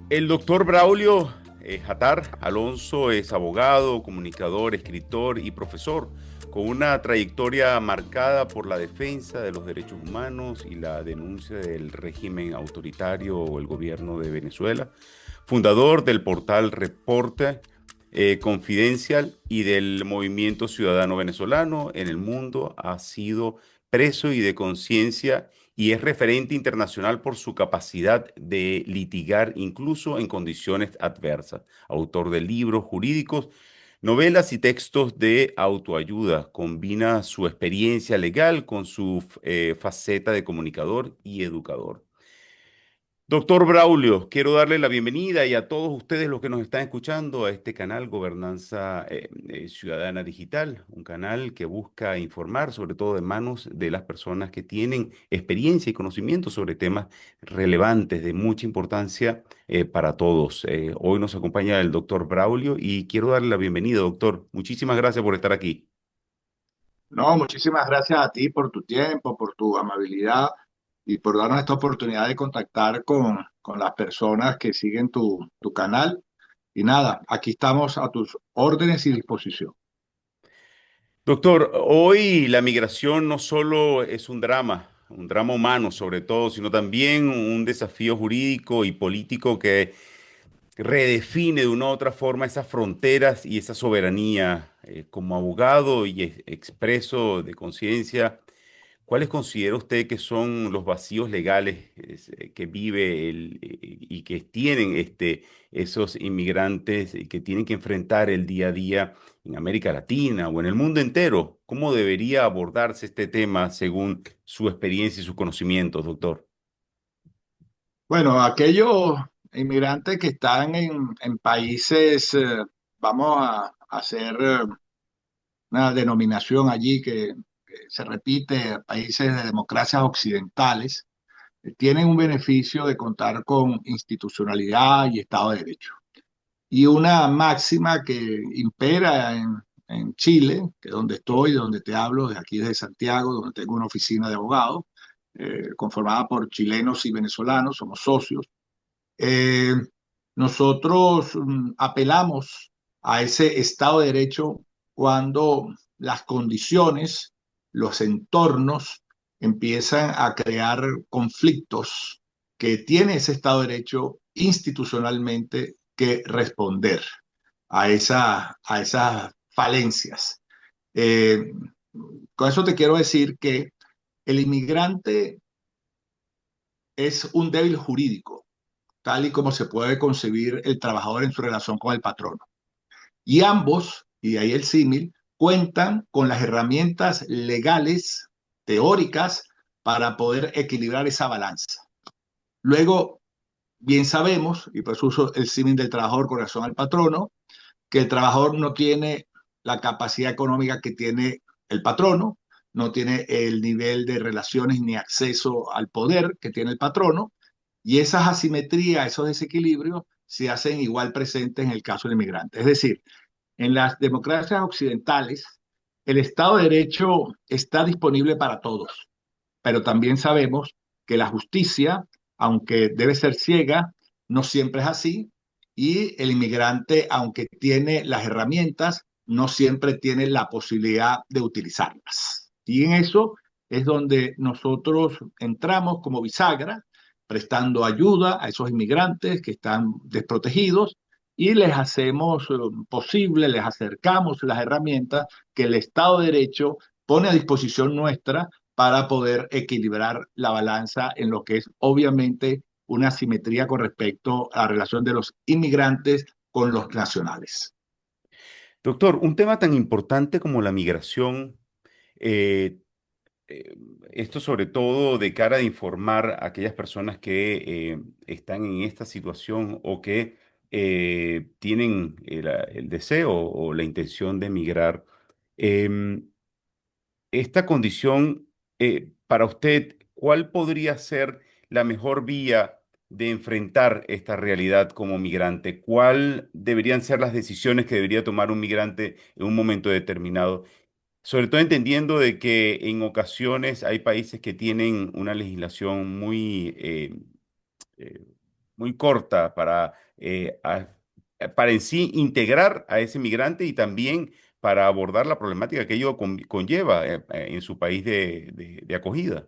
El doctor Braulio Jatar Alonso es abogado, comunicador, escritor y profesor, con una trayectoria marcada por la defensa de los derechos humanos y la denuncia del régimen autoritario o el gobierno de Venezuela, fundador del portal Reporte Confidencial y del Movimiento Ciudadano Venezolano en el mundo. Ha sido preso y de conciencia y es referente internacional por su capacidad de litigar incluso en condiciones adversas. Autor de libros jurídicos, novelas y textos de autoayuda. Combina su experiencia legal con su faceta de comunicador y educador. Doctor Braulio, quiero darle la bienvenida y a todos ustedes los que nos están escuchando a este canal Gobernanza Ciudadana Digital, un canal que busca informar sobre todo de manos de las personas que tienen experiencia y conocimiento sobre temas relevantes de mucha importancia para todos. Hoy nos acompaña el doctor Braulio y quiero darle la bienvenida, doctor. Muchísimas gracias por estar aquí. No, muchísimas gracias a ti por tu tiempo, por tu amabilidad y por darnos esta oportunidad de contactar con las personas que siguen tu canal. Y nada, aquí estamos a tus órdenes y disposición. Doctor, hoy la migración no solo es un drama humano sobre todo, sino también un desafío jurídico y político que redefine de una u otra forma esas fronteras y esa soberanía. Como abogado y expreso de conciencia, ¿cuáles considera usted que son los vacíos legales que vive y que tienen esos inmigrantes que tienen que enfrentar el día a día en América Latina o en el mundo entero? ¿Cómo debería abordarse este tema según su experiencia y sus conocimientos, doctor? Bueno, aquellos inmigrantes que están en países, vamos a hacer una denominación allí que se repite, países de democracias occidentales, tienen un beneficio de contar con institucionalidad y Estado de Derecho. Y una máxima que impera en Chile, que es donde estoy, donde te hablo, de aquí desde Santiago, donde tengo una oficina de abogados, conformada por chilenos y venezolanos, somos socios. Eh, Nosotros apelamos a ese Estado de Derecho cuando las condiciones, los entornos empiezan a crear conflictos que tiene ese Estado de Derecho institucionalmente que responder a esas falencias. Eh, con eso te quiero decir que el inmigrante es un débil jurídico, tal y como se puede concebir el trabajador en su relación con el patrono. Y ambos, y de ahí el símil, cuentan con las herramientas legales, teóricas, para poder equilibrar esa balanza. Luego, bien sabemos, y por eso uso el símil del trabajador con relación al patrono, que el trabajador no tiene la capacidad económica que tiene el patrono, no tiene el nivel de relaciones ni acceso al poder que tiene el patrono, y esas asimetrías, esos desequilibrios se hacen igual presentes en el caso del inmigrante. Es decir, en las democracias occidentales, el Estado de Derecho está disponible para todos, pero también sabemos que la justicia, aunque debe ser ciega, no siempre es así, y el inmigrante, aunque tiene las herramientas, no siempre tiene la posibilidad de utilizarlas. Y en eso es donde nosotros entramos como bisagra, prestando ayuda a esos inmigrantes que están desprotegidos y les hacemos posible, les acercamos las herramientas que el Estado de Derecho pone a disposición nuestra para poder equilibrar la balanza en lo que es obviamente una simetría con respecto a la relación de los inmigrantes con los nacionales. Doctor, un tema tan importante como la migración, eh, eh, esto sobre todo de cara a informar a aquellas personas que están en esta situación o que tienen el deseo o la intención de emigrar. Em, esta condición, para usted, ¿cuál podría ser la mejor vía de enfrentar esta realidad como migrante? ¿Cuál deberían ser las decisiones que debería tomar un migrante en un momento determinado? Sobre todo entendiendo de que en ocasiones hay países que tienen una legislación muy muy corta para en sí integrar a ese migrante y también para abordar la problemática que ello conlleva en su país de acogida.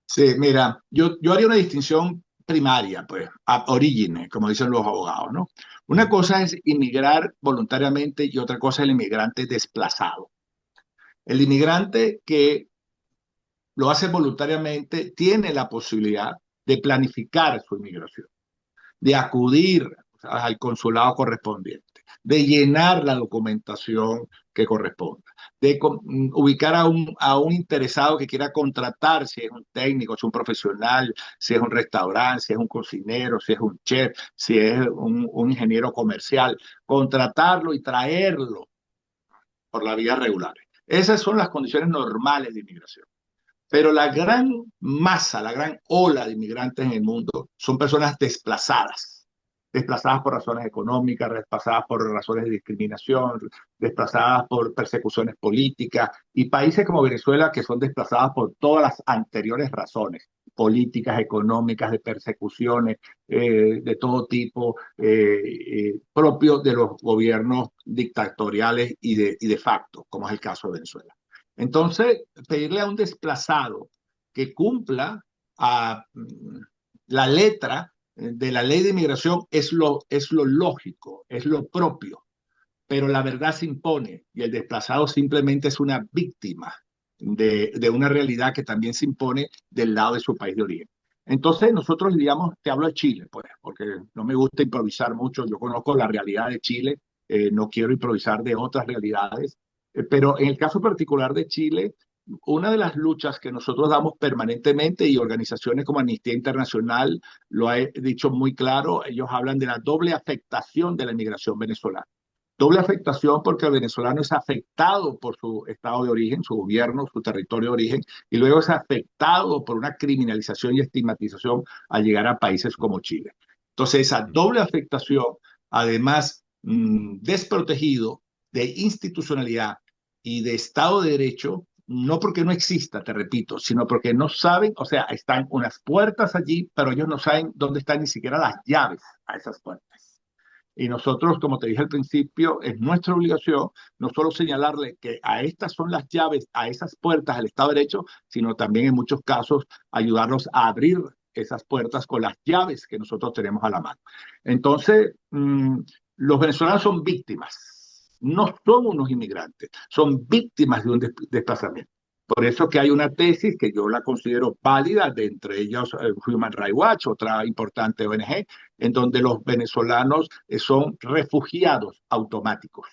Sí, mira, yo haría una distinción primaria, pues, a orígenes, como dicen los abogados, ¿no? Una Ujú. cosa es inmigrar voluntariamente y otra cosa es el inmigrante desplazado. El inmigrante que lo hace voluntariamente tiene la posibilidad de planificar su inmigración, de acudir al consulado correspondiente, de llenar la documentación que corresponda, de ubicar a un interesado que quiera contratar, si es un técnico, si es un profesional, si es un restaurante, si es un cocinero, si es un chef, si es un ingeniero comercial, contratarlo y traerlo por la vía regular. Esas son las condiciones normales de inmigración. Pero la gran masa, la gran ola de inmigrantes en el mundo son personas desplazadas, desplazadas por razones económicas, desplazadas por razones de discriminación, desplazadas por persecuciones políticas y países como Venezuela que son desplazadas por todas las anteriores razones políticas, económicas, de persecuciones de todo tipo, propios de los gobiernos dictatoriales y de facto, como es el caso de Venezuela. Entonces, pedirle a un desplazado que cumpla a la letra de la ley de inmigración es lo lógico, es lo propio, pero la verdad se impone y el desplazado simplemente es una víctima de una realidad que también se impone del lado de su país de origen. Entonces, nosotros diríamos, te hablo de Chile, pues, porque no me gusta improvisar mucho, yo conozco la realidad de Chile, no quiero improvisar de otras realidades, pero en el caso particular de Chile, una de las luchas que nosotros damos permanentemente y organizaciones como Amnistía Internacional lo ha dicho muy claro, ellos hablan de la doble afectación de la inmigración venezolana. Doble afectación porque el venezolano es afectado por su estado de origen, su gobierno, su territorio de origen, y luego es afectado por una criminalización y estigmatización al llegar a países como Chile. Entonces, esa doble afectación, además, desprotegido de institucionalidad y de Estado de Derecho, no porque no exista, te repito, sino porque no saben, o sea, están unas puertas allí, pero ellos no saben dónde están ni siquiera las llaves a esas puertas. Y nosotros, como te dije al principio, es nuestra obligación no solo señalarle que a estas son las llaves, a esas puertas al Estado de Derecho, sino también en muchos casos ayudarnos a abrir esas puertas con las llaves que nosotros tenemos a la mano. Entonces, los venezolanos son víctimas, no son unos inmigrantes, son víctimas de un desplazamiento. Por eso que hay una tesis que yo la considero válida, de entre ellos Human Rights Watch, otra importante ONG, en donde los venezolanos son refugiados automáticos.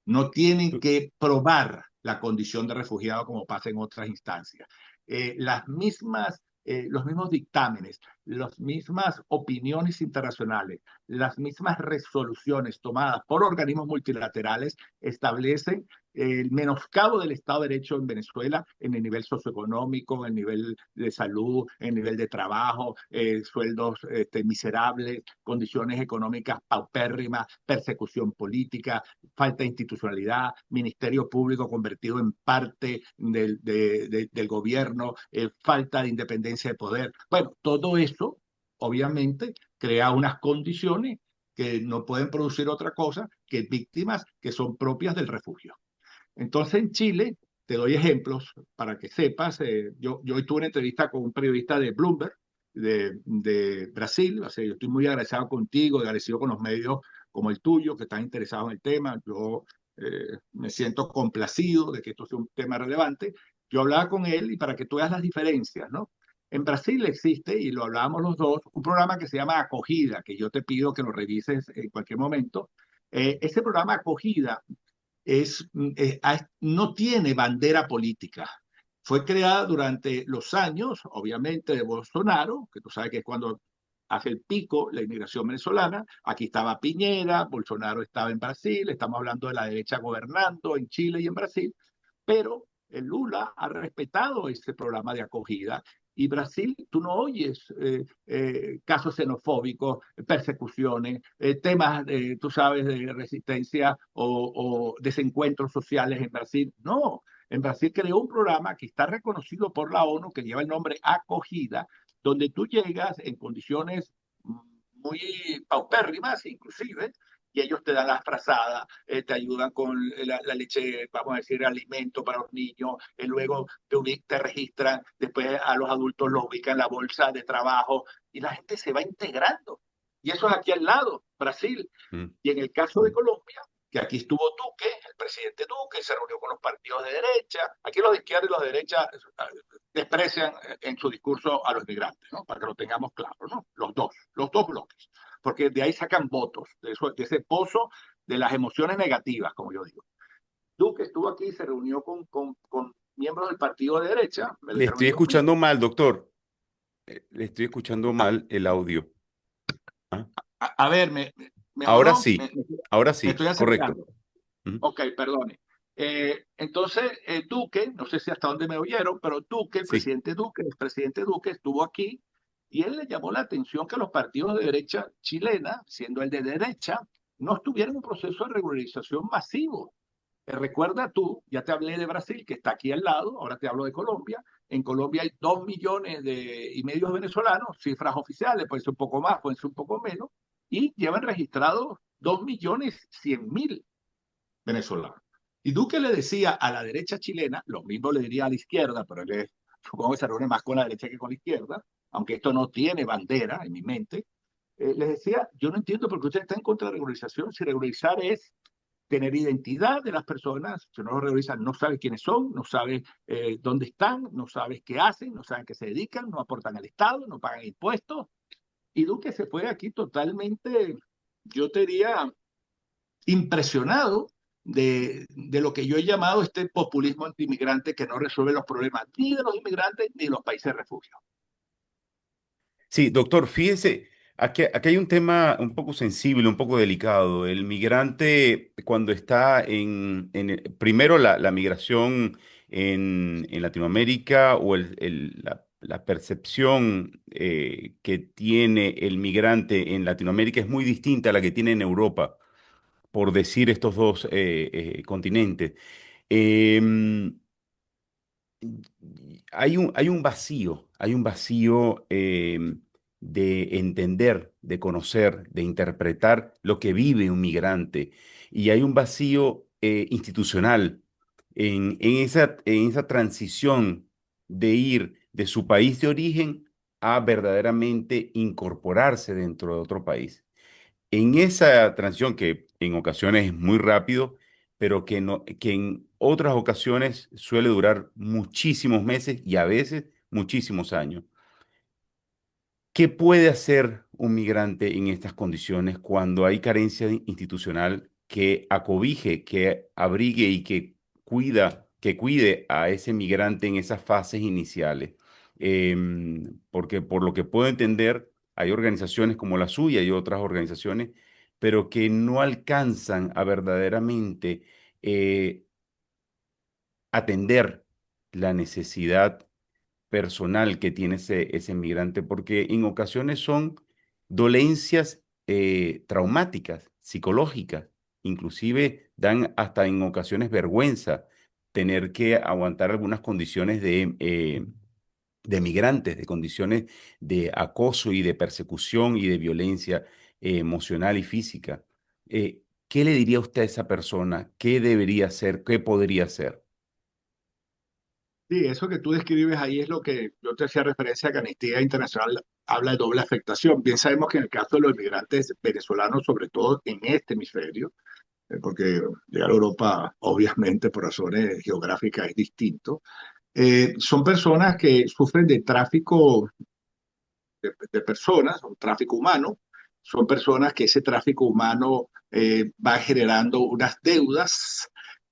No tienen que probar la condición de refugiado como pasa en otras instancias. Los mismos dictámenes, las mismas opiniones internacionales, las mismas resoluciones tomadas por organismos multilaterales establecen el menoscabo del Estado de Derecho en Venezuela en el nivel socioeconómico, en el nivel de salud, en el nivel de trabajo, sueldos miserables, condiciones económicas paupérrimas, persecución política, falta de institucionalidad, ministerio público convertido en parte del gobierno, falta de independencia de poder. Bueno, todo eso obviamente crea unas condiciones que no pueden producir otra cosa que víctimas que son propias del refugio. Entonces en Chile, te doy ejemplos para que sepas, yo hoy tuve una entrevista con un periodista de Bloomberg, de Brasil, o sea, yo estoy muy agradecido contigo, agradecido con los medios como el tuyo, que están interesados en el tema, yo me siento complacido de que esto sea un tema relevante. Yo hablaba con él y para que tú veas las diferencias, ¿no? En Brasil existe, y lo hablábamos los dos, un programa que se llama Acogida, que yo te pido que lo revises en cualquier momento. Ese programa Acogida no tiene bandera política. Fue creada durante los años, obviamente, de Bolsonaro, que tú sabes que es cuando hace el pico la inmigración venezolana. Aquí estaba Piñera, Bolsonaro estaba en Brasil, estamos hablando de la derecha gobernando en Chile y en Brasil, pero el Lula ha respetado ese programa de acogida y Brasil, tú no oyes casos xenofóbicos, persecuciones, temas, tú sabes, de resistencia o desencuentros sociales en Brasil. No, en Brasil creó un programa que está reconocido por la ONU, que lleva el nombre Acogida, donde tú llegas en condiciones muy paupérrimas inclusive, y ellos te dan las frazadas, te ayudan con la leche, vamos a decir, alimento para los niños, luego te registran, después a los adultos los ubican en la bolsa de trabajo y la gente se va integrando. Y eso es aquí al lado, Brasil. Mm, Y en el caso de Colombia, que aquí estuvo Duque, el presidente Duque, se reunió con los partidos de derecha. Aquí los de izquierda y los de derecha desprecian en su discurso a los migrantes, ¿no? Para que lo tengamos claro, ¿no? Los dos bloques, porque de ahí sacan votos, de ese pozo de las emociones negativas, como yo digo. Duque estuvo aquí, se reunió con miembros del partido de derecha, me lo Le dijeron estoy ellos escuchando mismos. mal, doctor. Le estoy escuchando mal el audio. ¿Ah? A ver, Ahora ¿mejoró? sí, ahora Me sí, estoy correcto. acercando. Mm, Ok, perdone. Entonces, Duque, no sé si hasta dónde me oyeron, pero Duque, sí. El presidente Duque estuvo aquí y él le llamó la atención que los partidos de derecha chilena, siendo el de derecha, no estuvieran en un proceso de regularización masivo. Recuerda tú, ya te hablé de Brasil, que está aquí al lado, ahora te hablo de Colombia. En Colombia hay 2,5 millones de venezolanos, cifras oficiales, puede ser un poco más, puede ser un poco menos, y llevan registrados 2,100,000 venezolano. Y Duque le decía a la derecha chilena, lo mismo le diría a la izquierda, pero supongo que se reúne más con la derecha que con la izquierda, aunque esto no tiene bandera en mi mente, les decía, yo no entiendo por qué usted está en contra de regularización, si regularizar es tener identidad de las personas, si no lo regularizan no sabe quiénes son, no sabe dónde están, no sabe qué hacen, no saben qué se dedican, no aportan al Estado, no pagan impuestos. Y Duque se fue aquí totalmente, yo te diría, impresionado de lo que yo he llamado este populismo antimigrante que no resuelve los problemas ni de los inmigrantes ni de los países de refugio. Sí, doctor, fíjese, aquí hay un tema un poco sensible, un poco delicado. El migrante, cuando está primero la migración en Latinoamérica o la percepción que tiene el migrante en Latinoamérica es muy distinta a la que tiene en Europa, por decir estos dos continentes. Em, hay un vacío de entender, de conocer, de interpretar lo que vive un migrante. Y hay un vacío institucional en esa transición de ir de su país de origen a verdaderamente incorporarse dentro de otro país. En esa transición, que en ocasiones es muy rápido, pero que en otras ocasiones suele durar muchísimos meses y a veces muchísimos años. ¿Qué puede hacer un migrante en estas condiciones cuando hay carencia institucional que acobije, que abrigue y que cuide a ese migrante en esas fases iniciales? Porque por lo que puedo entender, hay organizaciones como la suya y otras organizaciones, pero que no alcanzan a verdaderamente eh, atender la necesidad personal que tiene ese migrante, porque en ocasiones son dolencias traumáticas, psicológicas, inclusive dan hasta en ocasiones vergüenza tener que aguantar algunas condiciones de migrantes, de condiciones de acoso y de persecución y de violencia emocional y física. ¿Qué le diría usted a esa persona? ¿Qué debería hacer? ¿Qué podría hacer? Sí, eso que tú describes ahí es lo que yo te hacía referencia a que Amnistía Internacional habla de doble afectación. Bien sabemos que en el caso de los inmigrantes venezolanos, sobre todo en este hemisferio, porque llegar a Europa obviamente por razones geográficas es distinto, son personas que sufren de tráfico de personas, un tráfico humano, son personas que ese tráfico humano va generando unas deudas,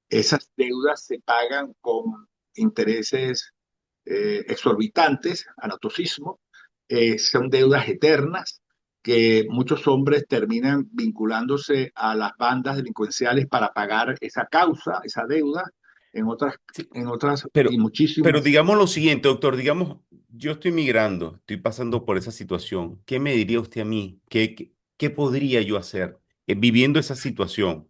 esas deudas se pagan con intereses exorbitantes, anatocismo, son deudas eternas que muchos hombres terminan vinculándose a las bandas delincuenciales para pagar esa causa, esa deuda, Sí, en otras y Pero, pero muchísimas. digamos lo siguiente, doctor, digamos, yo estoy migrando, estoy pasando por esa situación. ¿Qué me diría usted a mí? ¿Qué podría yo hacer viviendo esa situación?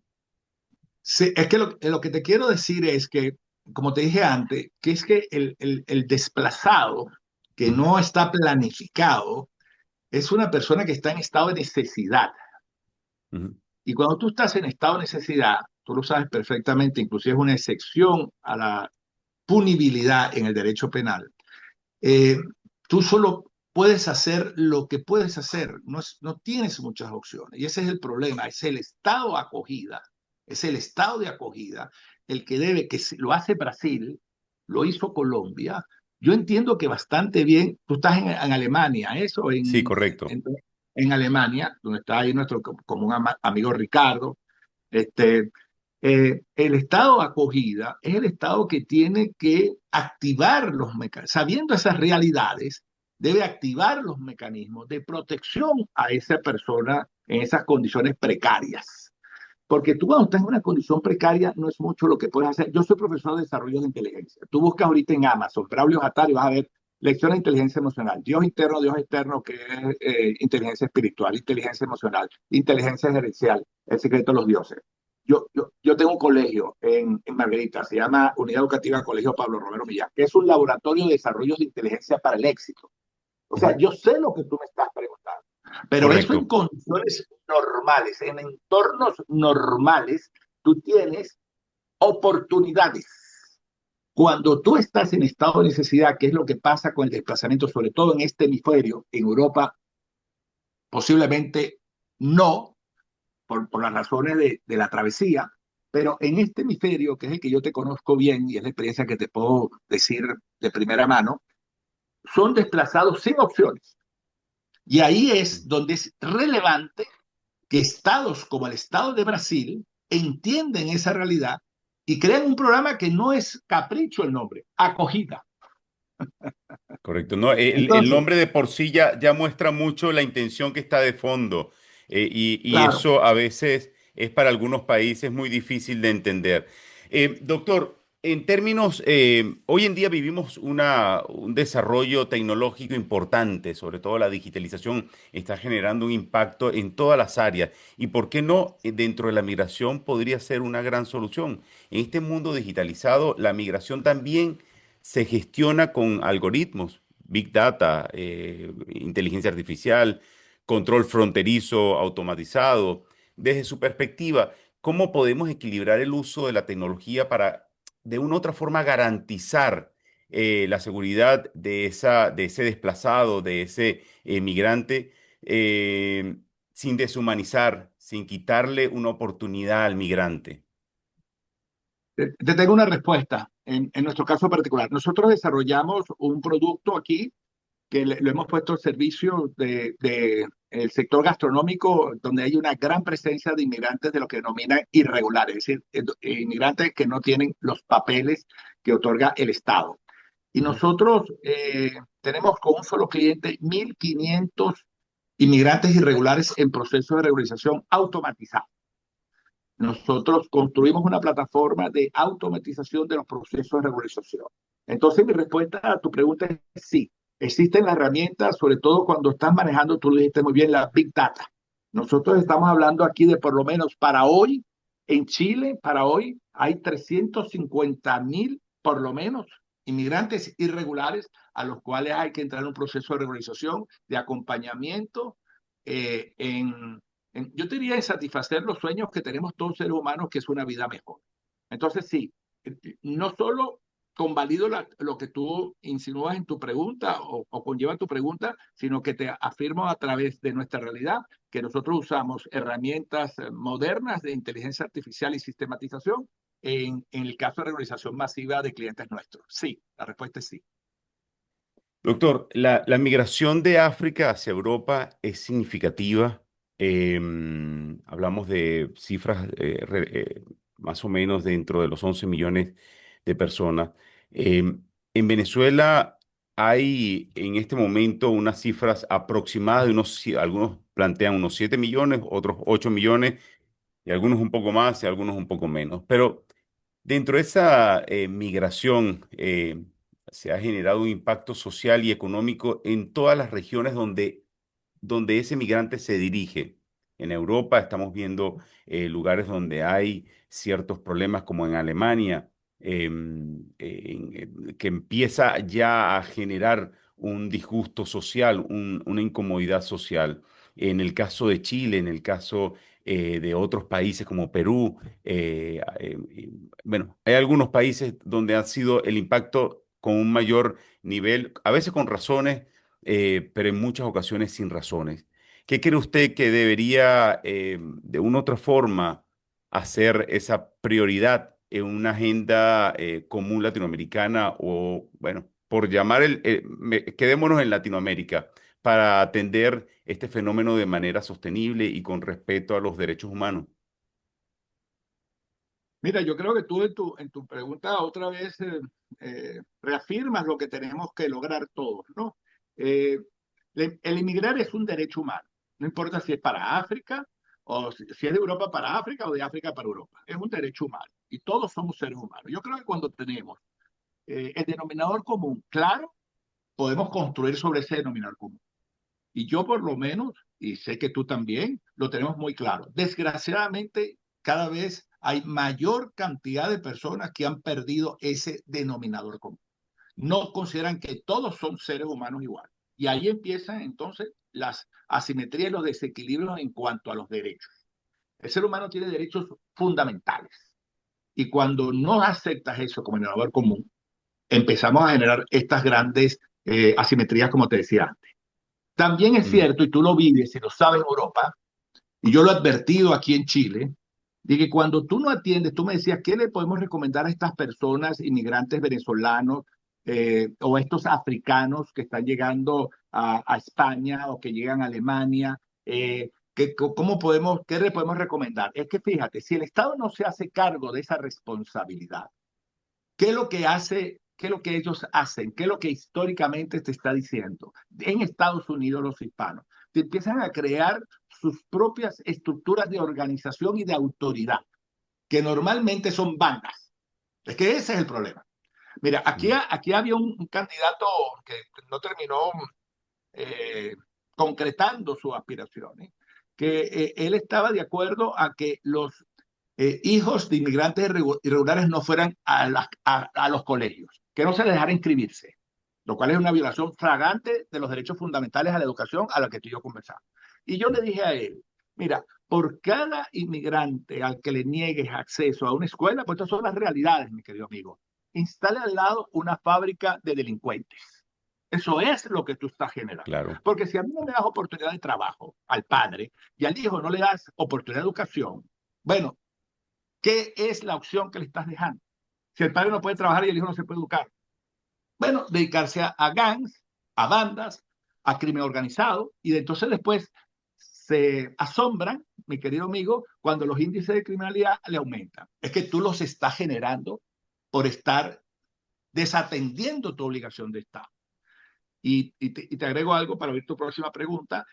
Sí, es que lo que te quiero decir es que, como te dije antes, que es que el desplazado que Ujú. no está planificado es una persona que está en estado de necesidad. Ujú. Y cuando tú estás en estado de necesidad, tú lo sabes perfectamente, inclusive es una excepción a la punibilidad en el derecho penal. eh, Tú solo puedes hacer lo que puedes hacer, no tienes muchas opciones. Y ese es el problema, es el estado de acogida, es el estado de acogida el que debe, lo hace Brasil, lo hizo Colombia. Yo entiendo que bastante bien, tú estás en Alemania, eso, Sí, correcto. en Alemania, donde está ahí nuestro común amigo Ricardo. este, el estado de acogida es el estado que tiene que activar los mecanismos, sabiendo esas realidades, debe activar los mecanismos de protección a esa persona en esas condiciones precarias. Porque tú cuando estás en una condición precaria no es mucho lo que puedes hacer. Yo soy profesor de desarrollo de inteligencia. Tú buscas ahorita en Amazon, Braulio Attari, y vas a ver lecciones de inteligencia emocional. Dios externo, que es inteligencia espiritual, inteligencia emocional, inteligencia gerencial, el secreto de los dioses. Yo tengo un colegio en Margarita, se llama Unidad Educativa Colegio Pablo Romero Millán, que es un laboratorio de desarrollo de inteligencia para el éxito. O sea, Ujú. yo sé lo que tú me estás preguntando, pero eso en Correcto. condiciones normales, en entornos normales, tú tienes oportunidades. Cuando tú estás en estado de necesidad, que es lo que pasa con el desplazamiento, sobre todo en este hemisferio, en Europa, posiblemente no, por las razones de la travesía, pero en este hemisferio, que es el que yo te conozco bien y es la experiencia que te puedo decir de primera mano, son desplazados sin opciones. Y ahí es donde es relevante que estados como el estado de Brasil entienden esa realidad y crean un programa que no es capricho el nombre, acogida. Correcto. No, el Entonces, nombre de por sí ya muestra mucho la intención que está de fondo, y claro, eso a veces es para algunos países muy difícil de entender. Doctor, en términos, hoy en día vivimos un desarrollo tecnológico importante, sobre todo la digitalización está generando un impacto en todas las áreas. ¿Y por qué no dentro de la migración podría ser una gran solución? En este mundo digitalizado, la migración también se gestiona con algoritmos, Big Data, inteligencia artificial, control fronterizo automatizado. Desde su perspectiva, ¿cómo podemos equilibrar el uso de la tecnología para, de una u otra forma, garantizar la seguridad de ese desplazado, de ese migrante, sin deshumanizar, sin quitarle una oportunidad al migrante? te tengo una respuesta en nuestro caso particular. Nosotros desarrollamos un producto aquí que lo hemos puesto al servicio de el sector gastronómico, donde hay una gran presencia de inmigrantes de lo que denominan irregulares, es decir, inmigrantes que no tienen los papeles que otorga el Estado. Y Ujú. nosotros tenemos con un solo cliente 1.500 inmigrantes irregulares en proceso de regularización automatizado. Nosotros construimos una plataforma de automatización de los procesos de regularización. Entonces, mi respuesta a tu pregunta es sí. Existen las herramientas, sobre todo cuando estás manejando, tú lo dijiste muy bien, la Big Data. Nosotros estamos hablando aquí de por lo menos para hoy, en Chile, para hoy, hay 350.000, por lo menos, inmigrantes irregulares a los cuales hay que entrar en un proceso de regularización, de acompañamiento yo te diría en satisfacer los sueños que tenemos todos seres humanos, que es una vida mejor. Entonces, sí, no solo convalido lo que tú insinúas en tu pregunta o conlleva tu pregunta, sino que te afirmo a través de nuestra realidad que nosotros usamos herramientas modernas de inteligencia artificial y sistematización en el caso de regularización masiva de clientes nuestros. Sí, la respuesta es sí. Doctor, la migración de África hacia Europa es significativa. Hablamos de cifras más o menos dentro de los 11 millones de personas. En Venezuela hay en este momento unas cifras aproximadas de algunos plantean unos 7 millones, otros 8 millones, y algunos un poco más y algunos un poco menos. Pero dentro de esa migración se ha generado un impacto social y económico en todas las regiones donde ese migrante se dirige. En Europa estamos viendo lugares donde hay ciertos problemas como en Alemania. que empieza ya a generar un disgusto social, una incomodidad social. En el caso de Chile, en el caso de otros países como Perú, bueno, hay algunos países donde ha sido el impacto con un mayor nivel, a veces con razones, pero en muchas ocasiones sin razones. ¿Qué cree usted que debería, de una u otra forma, hacer esa prioridad en una agenda común latinoamericana o, bueno, por llamar quedémonos en Latinoamérica para atender este fenómeno de manera sostenible y con respeto a los derechos humanos? Mira, yo creo que tú en tu pregunta otra vez reafirmas lo que tenemos que lograr todos, ¿no? Eh, el inmigrar es un derecho humano, no importa si es para África o si es de Europa para África o de África para Europa, es un derecho humano y todos somos seres humanos. Yo creo que cuando tenemos el denominador común claro, podemos construir sobre ese denominador común. Y yo por lo menos, y sé que tú también, lo tenemos muy claro. Desgraciadamente, cada vez hay mayor cantidad de personas que han perdido ese denominador común. No consideran que todos son seres humanos iguales. Y ahí empiezan entonces las asimetrías y los desequilibrios en cuanto a los derechos. El ser humano tiene derechos fundamentales. Y cuando no aceptas eso como denominador común, empezamos a generar estas grandes asimetrías, como te decía antes. También es Mm, cierto, y tú lo vives y lo sabes en Europa, y yo lo he advertido aquí en Chile, de que cuando tú no atiendes, tú me decías, ¿qué le podemos recomendar a estas personas, inmigrantes venezolanos o estos africanos que están llegando a España o que llegan a Alemania? ¿Cómo podemos, qué le podemos recomendar? Es que fíjate, si el Estado no se hace cargo de esa responsabilidad, ¿qué es lo que hace? ¿Qué es lo que ellos hacen? ¿Qué es lo que históricamente te está diciendo? En Estados Unidos los hispanos te empiezan a crear sus propias estructuras de organización y de autoridad, que normalmente son bandas. Es que ese es el problema. Mira, mm, aquí había un candidato que no terminó eh, concretando sus aspiraciones, que él estaba de acuerdo a que los hijos de inmigrantes irregulares no fueran a los colegios, que no se les dejara inscribirse, lo cual es una violación flagrante de los derechos fundamentales a la educación a la que tú y yo conversamos. Y yo le dije a él, mira, por cada inmigrante al que le niegues acceso a una escuela, pues estas son las realidades, mi querido amigo, instale al lado una fábrica de delincuentes. Eso es lo que tú estás generando. claro. Porque si a mí no le das oportunidad de trabajo al padre y al hijo no le das oportunidad de educación, bueno, ¿qué es la opción que le estás dejando? Si el padre no puede trabajar y el hijo no se puede educar. Bueno, dedicarse a gangs, a bandas, a crimen organizado, y entonces después se asombran, mi querido amigo, cuando los índices de criminalidad le aumentan. Es que tú los estás generando por estar desatendiendo tu obligación de Estado. Y te agrego algo para oír tu próxima pregunta.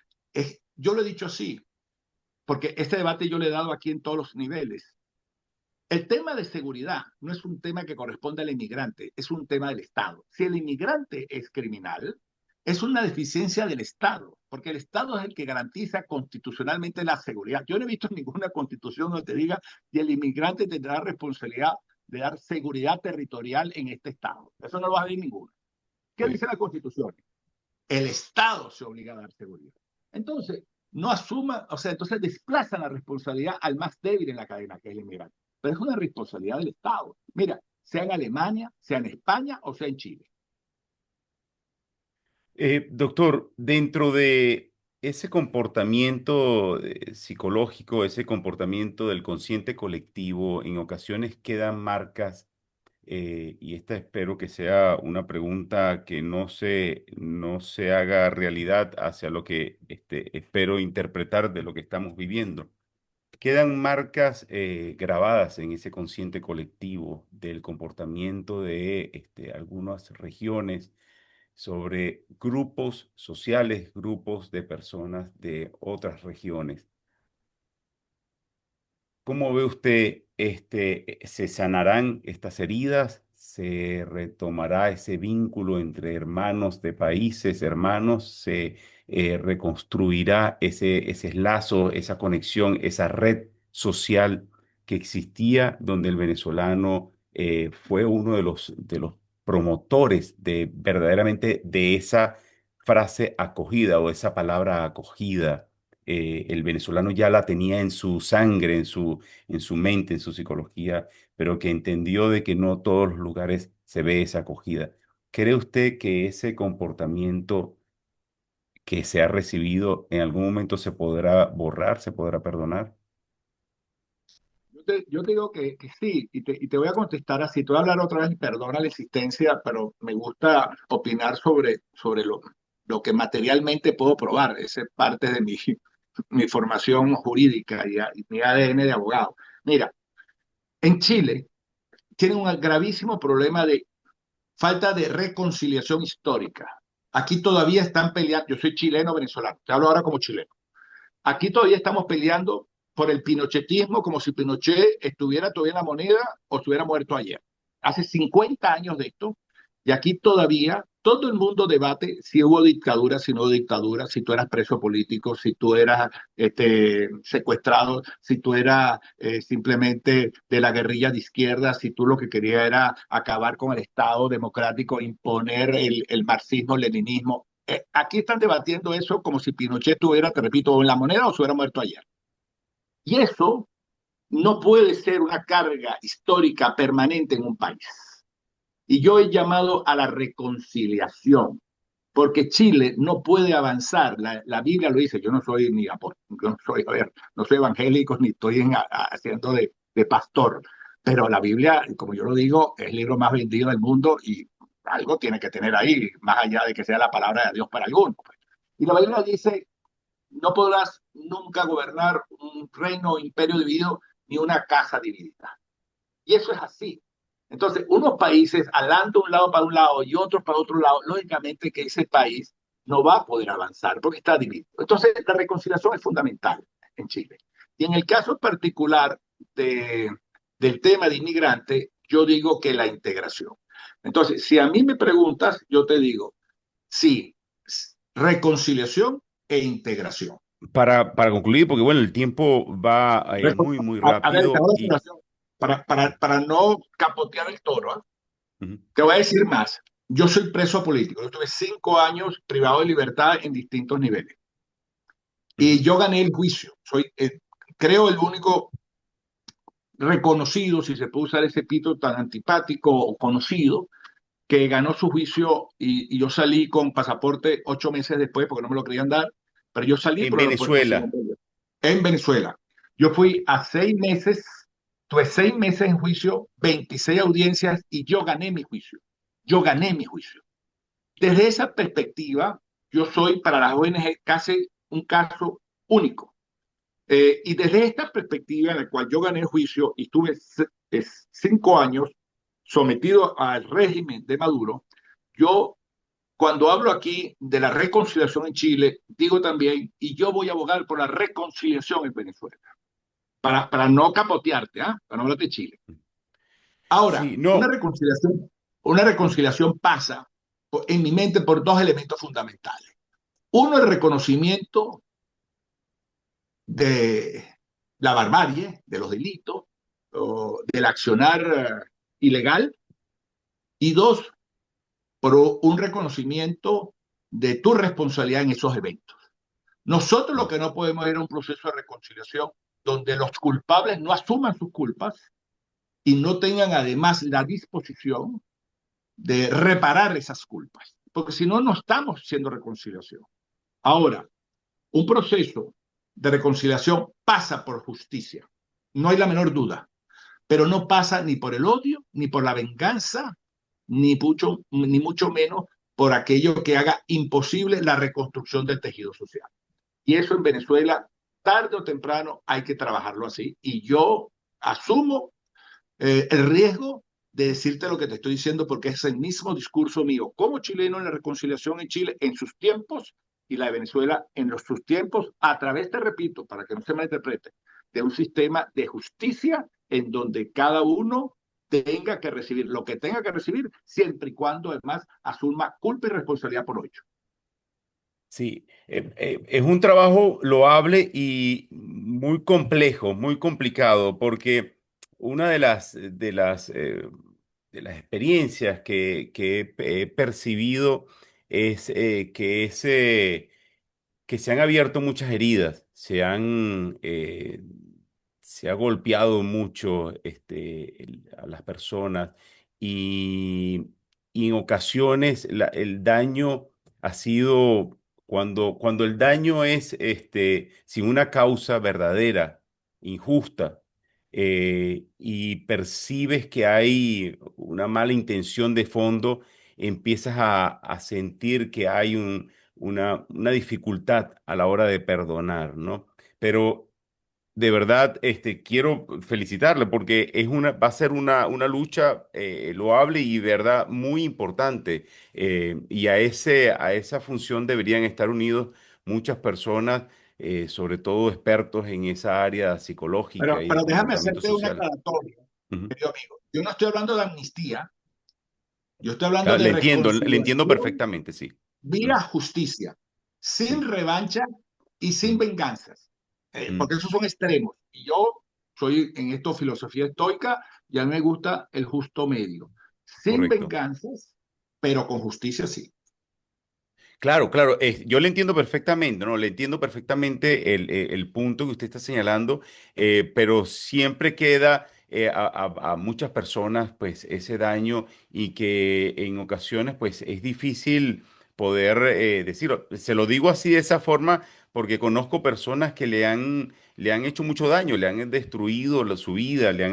Yo lo he dicho así, porque este debate yo le he dado aquí en todos los niveles. El tema de seguridad no es un tema que corresponde al inmigrante, es un tema del Estado. Si el inmigrante es criminal, es una deficiencia del Estado, porque el Estado es el que garantiza constitucionalmente la seguridad. Yo no he visto ninguna constitución donde te diga que el inmigrante tendrá responsabilidad de dar seguridad territorial en este Estado. Eso no lo va a ver ninguno. ¿Qué Sí. dice la Constitución? El Estado se obliga a dar seguridad. Entonces, no asuma, o sea, entonces desplazan la responsabilidad al más débil en la cadena, que es el inmigrante. Pero es una responsabilidad del Estado. Mira, sea en Alemania, sea en España o sea en Chile. Doctor, dentro de ese comportamiento psicológico, ese comportamiento del consciente colectivo, en ocasiones quedan marcas, y esta espero que sea una pregunta que no se haga realidad hacia lo que espero interpretar de lo que estamos viviendo. Quedan marcas grabadas en ese consciente colectivo del comportamiento de algunas regiones sobre grupos sociales, grupos de personas de otras regiones. ¿Cómo ve usted, se sanarán estas heridas? ¿Se retomará ese vínculo entre hermanos de países, hermanos? ¿Se reconstruirá ese lazo, esa conexión, esa red social que existía donde el venezolano fue uno de los promotores de verdaderamente de esa frase acogida o esa palabra acogida. El venezolano ya la tenía en su sangre, en su mente, en su psicología, pero que entendió de que no todos los lugares se ve esa acogida. ¿Cree usted que ese comportamiento que se ha recibido en algún momento se podrá borrar, se podrá perdonar? Yo te digo que sí, y te voy a contestar así. Te voy a hablar otra vez, y perdona la insistencia, pero me gusta opinar sobre lo que materialmente puedo probar. Esa es parte de mi formación jurídica y mi ADN de abogado. Mira, en Chile tienen un gravísimo problema de falta de reconciliación histórica. Aquí todavía están peleando, yo soy chileno venezolano, te hablo ahora como chileno. Aquí todavía estamos peleando por el pinochetismo como si Pinochet estuviera todavía en la moneda o estuviera muerto ayer. Hace 50 años de esto, y aquí todavía todo el mundo debate si hubo dictadura, si no hubo dictadura, si tú eras preso político, si tú eras secuestrado, si tú eras simplemente de la guerrilla de izquierda, si tú lo que querías era acabar con el Estado democrático, imponer el marxismo-leninismo. Aquí están debatiendo eso como si Pinochet estuviera, te repito, en la moneda o se hubiera muerto ayer. Y eso no puede ser una carga histórica permanente en un país. Y yo he llamado a la reconciliación, porque Chile no puede avanzar. La Biblia lo dice, yo no soy ni apóstol, yo no soy, a ver, no soy evangélico ni estoy haciendo de pastor, pero la Biblia, como yo lo digo, es el libro más vendido del mundo y algo tiene que tener ahí, más allá de que sea la palabra de Dios para algunos. Y la Biblia dice, no podrás nunca gobernar un reino o imperio dividido ni una casa dividida. Y eso es así. Entonces, unos países alando un lado para un lado y otros para otro lado, lógicamente que ese país no va a poder avanzar porque está dividido. Entonces, la reconciliación es fundamental en Chile. Y en el caso particular de, del tema de inmigrante, yo digo que la integración. Entonces, si a mí me preguntas, yo te digo, sí, reconciliación e integración. Para concluir, porque bueno, el tiempo va muy, muy A ver, te rápido hago la y... observación. Para no capotear el toro, ¿eh? Ujú, Te voy a decir más. Yo soy preso político. Yo tuve 5 años privado de libertad en distintos niveles. ujú. Y yo gané el juicio. Soy, creo, el único reconocido, si se puede usar ese pito tan antipático o conocido, que ganó su juicio y yo salí con pasaporte 8 meses después porque no me lo querían dar, pero yo salí En por el aeropuerto Venezuela. en Venezuela. Yo Ok. fui a 6 meses, tuve 6 meses en juicio, 26 audiencias y yo gané mi juicio. Yo gané mi juicio. Desde esa perspectiva, yo soy para las ONG casi un caso único. Y desde esta perspectiva en la cual yo gané el juicio y estuve 5 años sometido al régimen de Maduro, yo cuando hablo aquí de la reconciliación en Chile, digo también, y yo voy a abogar por la reconciliación en Venezuela, para no capotearte, ¿ah? Para no hablar de Chile. Ahora, Sí, no. una reconciliación pasa en mi mente por dos elementos fundamentales. Uno, el reconocimiento de la barbarie, de los delitos, del accionar ilegal, y dos, por un reconocimiento de tu responsabilidad en esos eventos. Nosotros lo que no podemos ir a un proceso de reconciliación donde los culpables no asuman sus culpas y no tengan además la disposición de reparar esas culpas, porque si no, no estamos haciendo reconciliación. Ahora, un proceso de reconciliación pasa por justicia, no hay la menor duda, pero no pasa ni por el odio, ni por la venganza, ni mucho menos por aquello que haga imposible la reconstrucción del tejido social. Y eso en Venezuela, tarde o temprano, hay que trabajarlo así. Y yo asumo el riesgo de decirte lo que te estoy diciendo porque es el mismo discurso mío como chileno en la reconciliación en Chile en sus tiempos y la de Venezuela en sus tiempos a través, te repito, para que no se malinterprete, de un sistema de justicia en donde cada uno tenga que recibir lo que tenga que recibir siempre y cuando además asuma culpa y responsabilidad por ello. Sí, es un trabajo loable y muy complejo, muy complicado, porque una de las experiencias que he percibido es que se han abierto muchas heridas, se ha golpeado mucho a las personas y, y en ocasiones el daño ha sido, cuando el daño es sin una causa verdadera, injusta, y percibes que hay una mala intención de fondo, empiezas a sentir que hay una dificultad a la hora de perdonar, ¿no? Pero de verdad, quiero felicitarle porque va a ser una lucha loable y de verdad muy importante. Y a esa función deberían estar unidos muchas personas, sobre todo expertos en esa área psicológica y de Pero déjame comportamiento hacerte una social. aclaratoria, Ujú. querido amigo. Yo no estoy hablando de amnistía, yo estoy hablando Claro, de le entiendo reconciliación perfectamente, sí. vía Mm, justicia, sin sí. revancha y sin Mm, venganzas, mm, porque esos son extremos. Y yo soy en esto filosofía estoica y a mí me gusta el justo medio, sin correcto. venganzas, pero con justicia sí. Claro, claro, yo le entiendo perfectamente, ¿no? Le entiendo perfectamente el punto que usted está señalando, pero siempre queda a muchas personas pues ese daño y que en ocasiones pues es difícil poder decirlo. Se lo digo así de esa forma porque conozco personas que le han hecho mucho daño, le han destruido su vida, le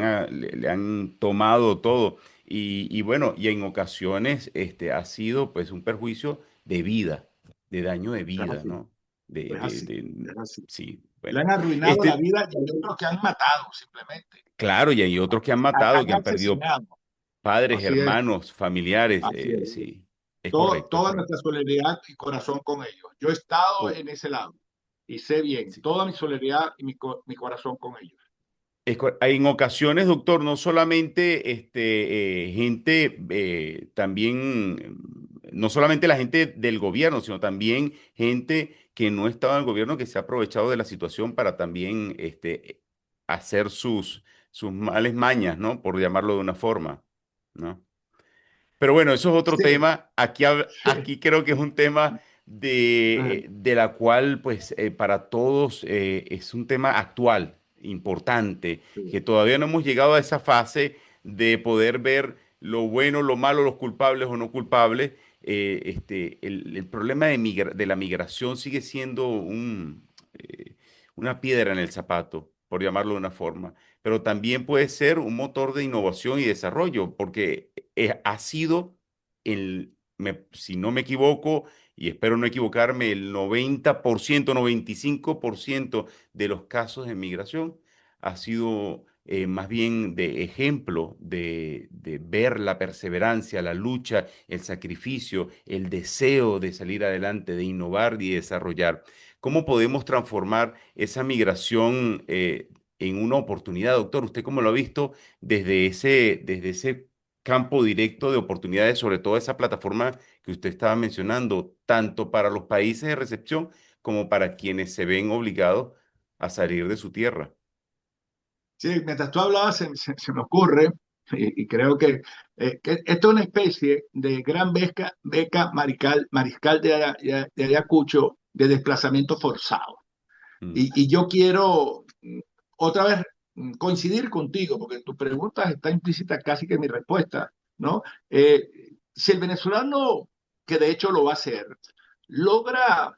han tomado todo y bueno, y en ocasiones ha sido pues un perjuicio de vida, de daño de Es vida, así, ¿no? es así, es así. Sí, Le bueno. han arruinado la Este, vida y hay otros que han matado simplemente, claro, y hay otros que han matado, que han han perdido asesinado. padres, Así es, hermanos, familiares, así es. sí, es correcto, es Toda nuestra correcto. solidaridad y corazón con ellos. Yo he estado Co- en ese lado y sé bien, sí. toda mi solidaridad y mi corazón con ellos. En ocasiones, doctor, no solamente gente, también, no solamente la gente del gobierno, sino también gente que no estaba en el gobierno, que se ha aprovechado de la situación para también hacer sus males mañas, ¿no? Por llamarlo de una forma, ¿no? Pero bueno, eso es otro Sí, tema. sí. Aquí creo que es un tema de la cual, pues, para todos es un tema actual, importante, Sí. que todavía no hemos llegado a esa fase de poder ver lo bueno, lo malo, los culpables o no culpables. El problema de la migración sigue siendo una piedra en el zapato, por llamarlo de una forma, pero también puede ser un motor de innovación y desarrollo, porque ha sido, si no me equivoco, y espero no equivocarme, el 90%, 95% de los casos de migración ha sido más bien de ejemplo de ver la perseverancia, la lucha, el sacrificio, el deseo de salir adelante, de innovar y desarrollar. ¿Cómo podemos transformar esa migración en una oportunidad, doctor? ¿Usted cómo lo ha visto desde ese campo directo de oportunidades, sobre todo esa plataforma que usted estaba mencionando, tanto para los países de recepción como para quienes se ven obligados a salir de su tierra? Sí, mientras tú hablabas se me ocurre, y creo que esto es una especie de gran beca mariscal de Ayacucho de desplazamiento forzado. Mm, Y yo quiero otra vez coincidir contigo, porque tu pregunta está implícita casi que en mi respuesta, ¿no? Si el venezolano, que de hecho lo va a hacer, logra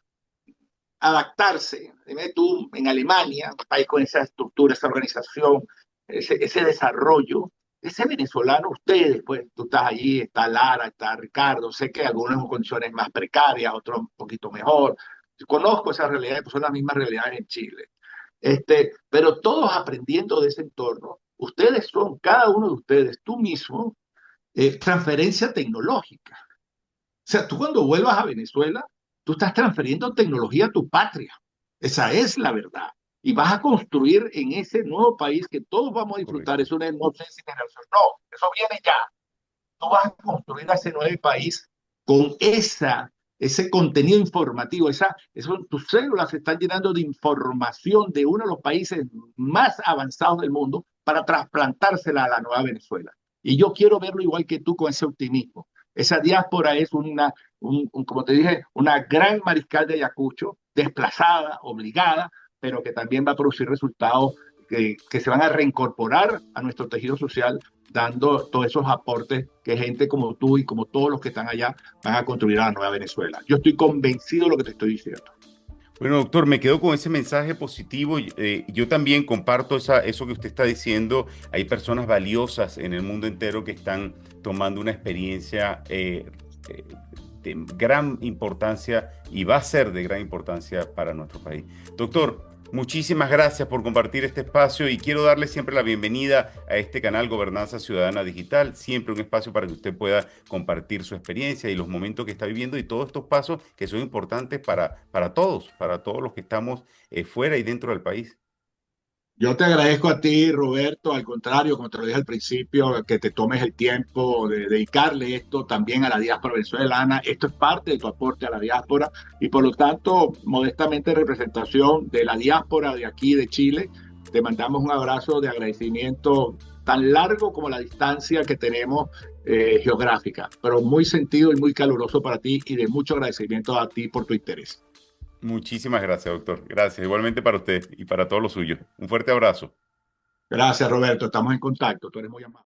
adaptarse, dime tú, en Alemania, un país con esa estructura, esa organización, ese desarrollo, ese venezolano, ustedes, pues tú estás allí, está Lara, está Ricardo, sé que algunos en condiciones más precarias, otros un poquito mejor, conozco esas realidades, pues son las mismas realidades en Chile. Pero todos aprendiendo de ese entorno, ustedes son, cada uno de ustedes, tú mismo, transferencia tecnológica. O sea, tú cuando vuelvas a Venezuela, tú estás transfiriendo tecnología a tu patria. Esa es la verdad. Y vas a construir en ese nuevo país que todos vamos a disfrutar. correcto, Es una no sé si generación. No, eso viene ya. Tú vas a construir ese nuevo país con ese contenido informativo. Tus células se están llenando de información de uno de los países más avanzados del mundo para trasplantársela a la nueva Venezuela. Y yo quiero verlo igual que tú con ese optimismo. Esa diáspora es como te dije, una gran mariscal de Ayacucho, desplazada, obligada, pero que también va a producir resultados que se van a reincorporar a nuestro tejido social, dando todos esos aportes que gente como tú y como todos los que están allá van a construir a la nueva Venezuela. Yo estoy convencido de lo que te estoy diciendo. Bueno, doctor, me quedo con ese mensaje positivo. Yo también comparto eso que usted está diciendo. Hay personas valiosas en el mundo entero que están tomando una experiencia eh, de gran importancia y va a ser de gran importancia para nuestro país. Doctor, muchísimas gracias por compartir este espacio y quiero darle siempre la bienvenida a este canal Gobernanza Ciudadana Digital, siempre un espacio para que usted pueda compartir su experiencia y los momentos que está viviendo y todos estos pasos que son importantes para todos los que estamos fuera y dentro del país. Yo te agradezco a ti, Roberto, al contrario, como te lo dije al principio, que te tomes el tiempo de dedicarle esto también a la diáspora venezolana. Esto es parte de tu aporte a la diáspora y por lo tanto, modestamente en representación de la diáspora de aquí de Chile, te mandamos un abrazo de agradecimiento tan largo como la distancia que tenemos geográfica, pero muy sentido y muy caluroso para ti y de mucho agradecimiento a ti por tu interés. Muchísimas gracias, doctor. Gracias. Igualmente para usted y para todos los suyos. Un fuerte abrazo. Gracias, Roberto. Estamos en contacto. Tú eres muy amable.